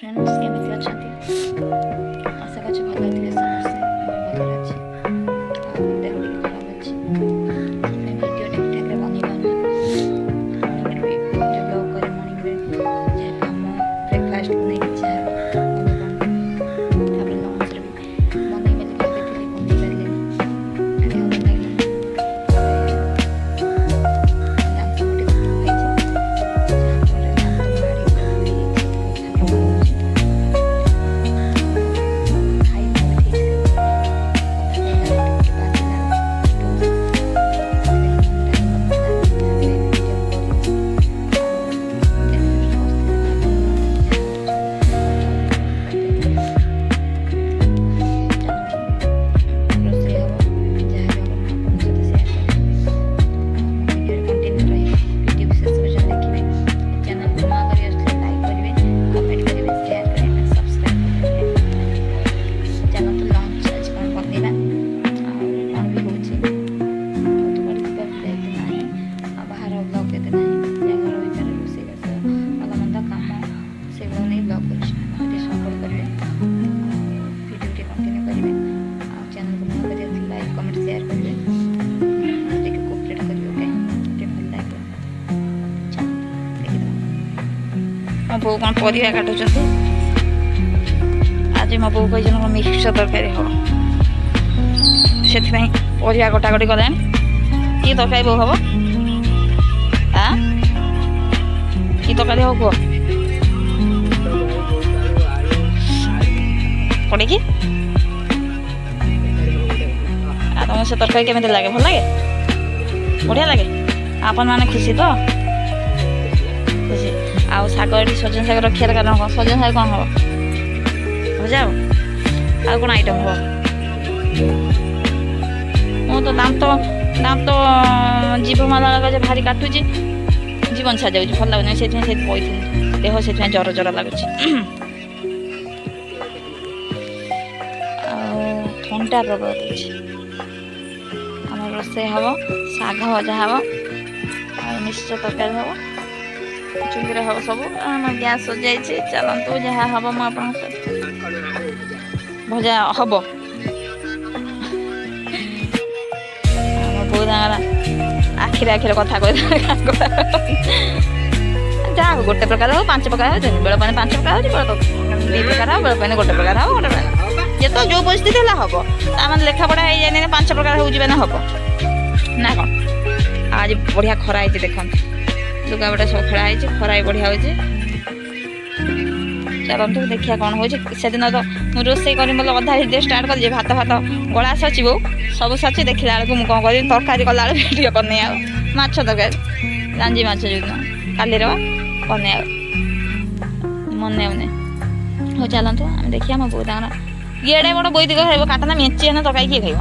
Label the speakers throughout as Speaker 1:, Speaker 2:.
Speaker 1: friends केमिति अछंती आशा करछि भलो थे समस्त भलो अछि आ देह भी खराब अछि मैं वीडियो ठीक ठाक रे बनि पानी मॉर्निंग रे ब्लॉग करे मॉर्निंग रे जे काम ब्रेकफास्ट बनै के चाहे तापर लंच रे बनै में भाबिथिली बनै पाले देह भल लागले मो बो कौन परिया काटुचंती आज मो बो कही मिक्सचर तरकारी हम से परिया कटाकटी कले कि तरकारी बो हम कि तरकारी हम कह पड़े कि तुम से तरकारी केमी लगे भल लगे बढ़िया लगे आपण मैंने खुशी तो खुशी आउ शाग ये सजन शाग रखार कारण कौन सजन शाग कौन हम भजा आउ कौन आइटम हम मु तो दाम तो जीभ माला लगे भारी काटुची जीवन छा जाऊँ भल लगुन से पई देह से जर जर लगुच ठंडा प्रबल दूसरी आम रोसे हम शाग भजा हम मिक्सचर तरकारी हम चुंदी हम सब आम गैस सजाई चलतु जहाँ हम मुझे भजा हम बहुत आखिर आखिर कथा कह जहाँ गोटे प्रकार हो 5 प्रकार हो बेल पानी 5 प्रकार हो 2 प्रकार हो बेल पानी 1 प्रकार हो 1 प्रकार ये तो जो परिस्थिति है हम तार लेखा पढ़ा हो जाए 5 प्रकार हो हम ना कौन आज बढ़िया खरा है देखते लुगापटा सब खेला खरा बढ़िया हो चलतु देखिए कौन हो दिन तो मुझे रोसे कर अधा भिडियो स्टार्ट कर भात भात गला सचिव सब सची देखला बेलू मुझे कौन कर तरकारी कला भिडियो करनी आछ तरकारी लांजी माछ जो काली करनी मन ने हो चलतु आम देखिए आम बहुत ये बड़ बैदिक खाइब काटना मेची है तरकारी किए खाइब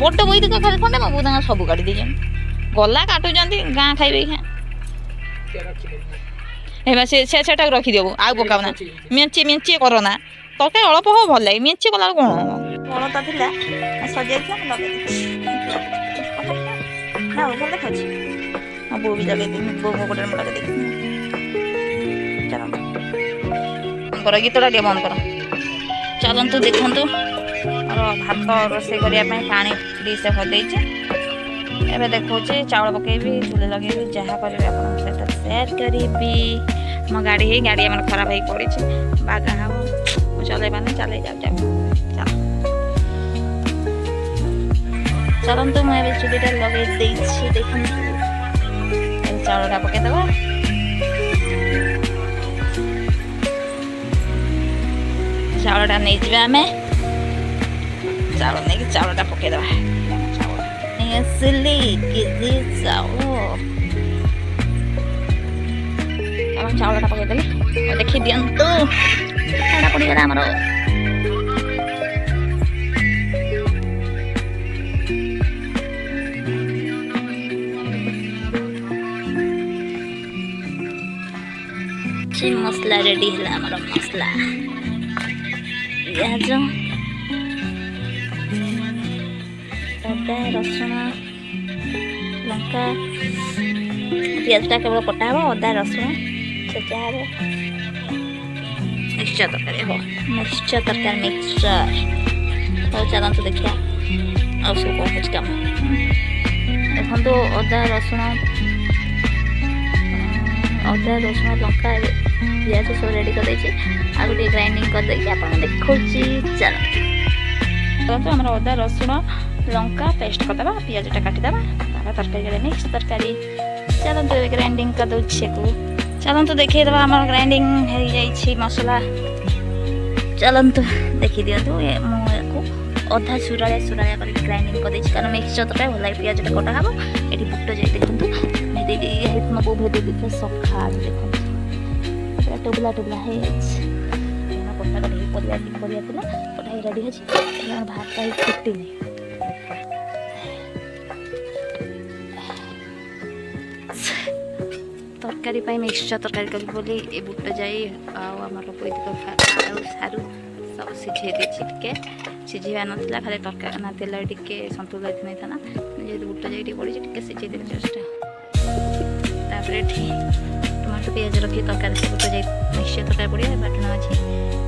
Speaker 1: बड़ बैदिक खाली खंडे मो बहुत सब काटी दे गला काटुंट गाँ खाइबे से रखिदेव आउ पकाना मेची मेची करना तरकारी अल्प हो भल लगे मेची कला कौन बड़ता था सजाई भल देखा बो भी लगे बो गोटे लगे चल गीतटा टे बंद कर चलतु देखु मोर भात रोसे करने पानी डिशे भर एबे देखो चाउल पकेबी चूल्हे लगे जहाँ करेंगे आप सेयार करी मो गाड़ी आम खराब हो पड़ी बागा हम चल पाने चल चल चलतु मुझे चूल्हीटा लगे देख चाउलटा पकईदे चाउलटा नहीं जावा आम चाउल नहीं चाउलटा पकईदे असली केजी चाउल चाउलटा पकईदेली देखी दिंतु ठंडा पड़गला आमर मसला रेडी है आमर मसला पियाज अदा रसुण लंका पियाजटा केवल कटा हम अदा रसुण छेचा मिक्सचर तरकारी हो मिक्सचर तरकारी मिक्सचर तो चलते देखिए ଆଉ ସବୁ କ'ଣ ହେଉଛି କାମ ଦେଖନ୍ତୁ ଅଦା ରସୁଣ ଲଙ୍କା ପିଆଜ ସବୁ ରେଡ଼ି କରିଦେଇଛି ଆଉ ଟିକେ ଗ୍ରାଇଣ୍ଡିଙ୍ଗ କରିଦେଇକି ଆପଣଙ୍କୁ ଦେଖାଉଛି ଚାଲନ୍ତୁ ଆମର ଅଦା ରସୁଣ ଲଙ୍କା ପେଷ୍ଟ କରିଦେବା ପିଆଜଟା କାଟିଦେବା ତାପରେ ତରକାରୀ କରିବା ମିକ୍ସ ତରକାରୀ ଚାଲନ୍ତୁ ଏବେ ଗ୍ରାଇଣ୍ଡିଙ୍ଗ କରିଦେଉଛି ୟାକୁ ଚାଲନ୍ତୁ ଦେଖେଇଦେବା ଆମର ଗ୍ରାଇଣ୍ଡିଙ୍ଗ ହେଇଯାଇଛି ମସଲା ଚାଲନ୍ତୁ ଦେଖି ଦିଅନ୍ତୁ ମୁଁ ୟାକୁ ଅଧା ସୁରାଳିଆ କରିକି ଗ୍ରାଇଣ୍ଡିଙ୍ଗ କରିଦେଇଛି କାରଣ ମିକ୍ସଚର ତରକାରୀ ଭଲ ଲାଗେ ପିଆଜଟା କଟା ହେବ ଏଠି ବୁଟ ଯାଇ ଦେଖନ୍ତୁ ଭେଦେଇ ବୋଉ ଭେଦେଇ ଦେଇଥିଲେ ସକାଳୁ ଦେଖନ୍ତୁ ପୁରା ଟୁବୁଲା ହେଇଯାଇଛି କଟା ପରିବା ଥିଲା କଟା ହେଇ ରେଡ଼ି ଅଛି ଭାତ ହେଇ ଫୁଟିନି ତରକାରୀ ପାଇଁ ମିକ୍ସଚର ତରକାରୀ କରିବି ବୋଲି ଏ ବୁଟ ଯାଇ ଆଉ ଆମର ବୋଇତିକ ଆଉ ସାରୁ ସବୁ ସିଝେଇ ଦେଇଛି ଟିକେ ସିଝେଇବା ନଥିଲା ଖାଲି ତରକାରୀ ନା ତେଲ ଟିକେ ସନ୍ତୁଳ ନେଇଥାନ୍ତା ଯେହେତୁ ବୁଟ ଯାଇ ଟିକେ ପଡ଼ିଛି ଟିକେ ସିଝେଇ ଦେଲି ଜଷ୍ଟ ତାପରେ ଏଠି ଟମାଟୋ ପିଆଜ ରଖି ତରକାରୀ ବୁଟ ଯାଇ ମିକ୍ସଚର ତରକାରୀ ପଡ଼ିବ ବାଟଣ ଅଛି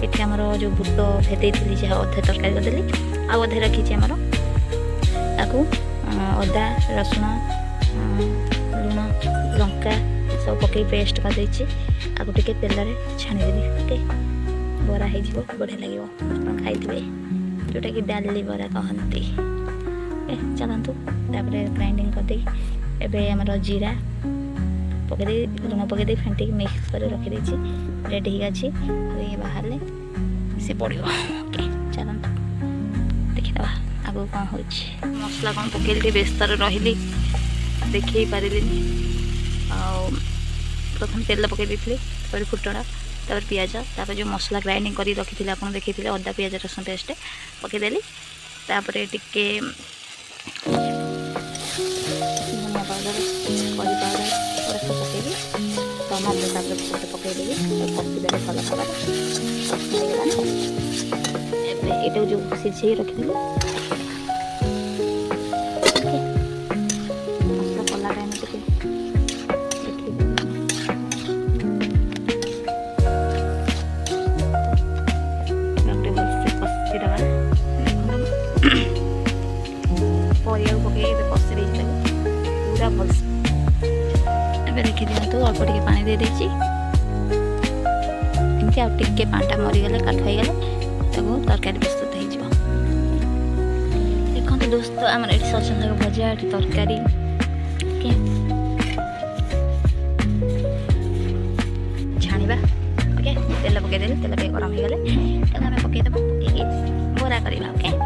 Speaker 1: ଏଠି ଆମର ଯେଉଁ ବୁଟ ଭେଦେଇଥିଲି ଯାହା ଅଧେ ତରକାରୀ କରିଦେଲି ଆଉ ଅଧେ ରଖିଛି ଆମର ତାକୁ ଅଦା ରସୁଣ ଲୁଣ ଲଙ୍କା ସବୁ ପକେଇ ପେଷ୍ଟ କରିଦେଇଛି ଆକୁ ଟିକେ ତେଲରେ ଛାଣିଦେବି ଓକେ ବରା ହେଇଯିବ ବଢ଼ିଆ ଲାଗିବ ଆପଣ ଖାଇଥିବେ ଯେଉଁଟାକି ଡାଲି ବରା କହନ୍ତି ଚାଲନ୍ତୁ ତାପରେ ଗ୍ରାଇଣ୍ଡିଙ୍ଗ କରିଦେଇ ଏବେ ଆମର ଜିରା ପକେଇଦେଇ ଲୁଣ ପକେଇଦେଇ ଫେଣ୍ଟିକି ମିକ୍ସ କରି ରଖିଦେଇଛି ରେଡ଼ି ହେଇକି ଅଛି ଆଉ ଇଏ ବାହାରିଲେ ସେ ପଡ଼ିବ ଓକେ ଚାଲନ୍ତୁ ଦେଖିଦେବା ଆଗକୁ କ'ଣ ହେଉଛି ମସଲା କ'ଣ ପକେଇଲି ଟିକେ ବ୍ୟସ୍ତରେ ରହିଲି ଦେଖେଇ ପାରିଲିନି ଆଉ ପ୍ରଥମେ ତେଲ ପକେଇ ଦେଇଥିଲି ତାପରେ ଫୁଟଣ ତାପରେ ପିଆଜ ତାପରେ ଯେଉଁ ମସଲା ଗ୍ରାଇଣ୍ଡିଙ୍ଗ କରି ରଖିଥିଲେ ଆପଣ ଦେଖିଥିଲେ ଅଦା ପିଆଜ ରସୁଣ ପେଷ୍ଟ ପକେଇଦେଲି ତାପରେ ଟିକେ ଧନିଆ ପାଉଡ଼ର କରି ପାଉଡ଼ର ଏଗୁଡ଼ା ସବୁ ପକେଇବି ଟମାଟୋ ତାପରେ ଗୋଟେ ପକେଇଦେବି କଷିଦେଲେ ଭଲ ଭାବରେ ହେଇଗଲାଣି ଏବେ ଏଇଟାକୁ ଯେଉଁ ସିଝେଇ ରଖିଥିଲି ମସଲା କଲା ଟାଇମ୍ ଟିକେ ପରିବାକୁ ପକେଇ ଏବେ କଷି ଦେଇଛି ପୁରା ଭଲସେ ଏବେ ଦେଖି ଦିଅନ୍ତୁ ଅଳ୍ପ ଟିକେ ପାଣି ଦେଇଦେଇଛି ଏମିତି ଆଉ ଟିକେ ପାଣିଟା ମରିଗଲେ କାଠ ହେଇଗଲେ ତାକୁ ତରକାରୀ ପ୍ରସ୍ତୁତ ହେଇଯିବ ଦେଖନ୍ତୁ ଦୋସ୍ତ ଆମର ଏଠି ସଜନା ଶାଗ ଭଜା ଏଠି ତରକାରୀ ଓକେ ଛାଣିବା ଓକେ ତେଲ ପକେଇଦେଲେ ତେଲ ଟିକେ ଗରମ ହେଇଗଲେ ତାକୁ ଆମେ ପକେଇଦେବା ପକେଇକି ବରା କରିବା ଓକେ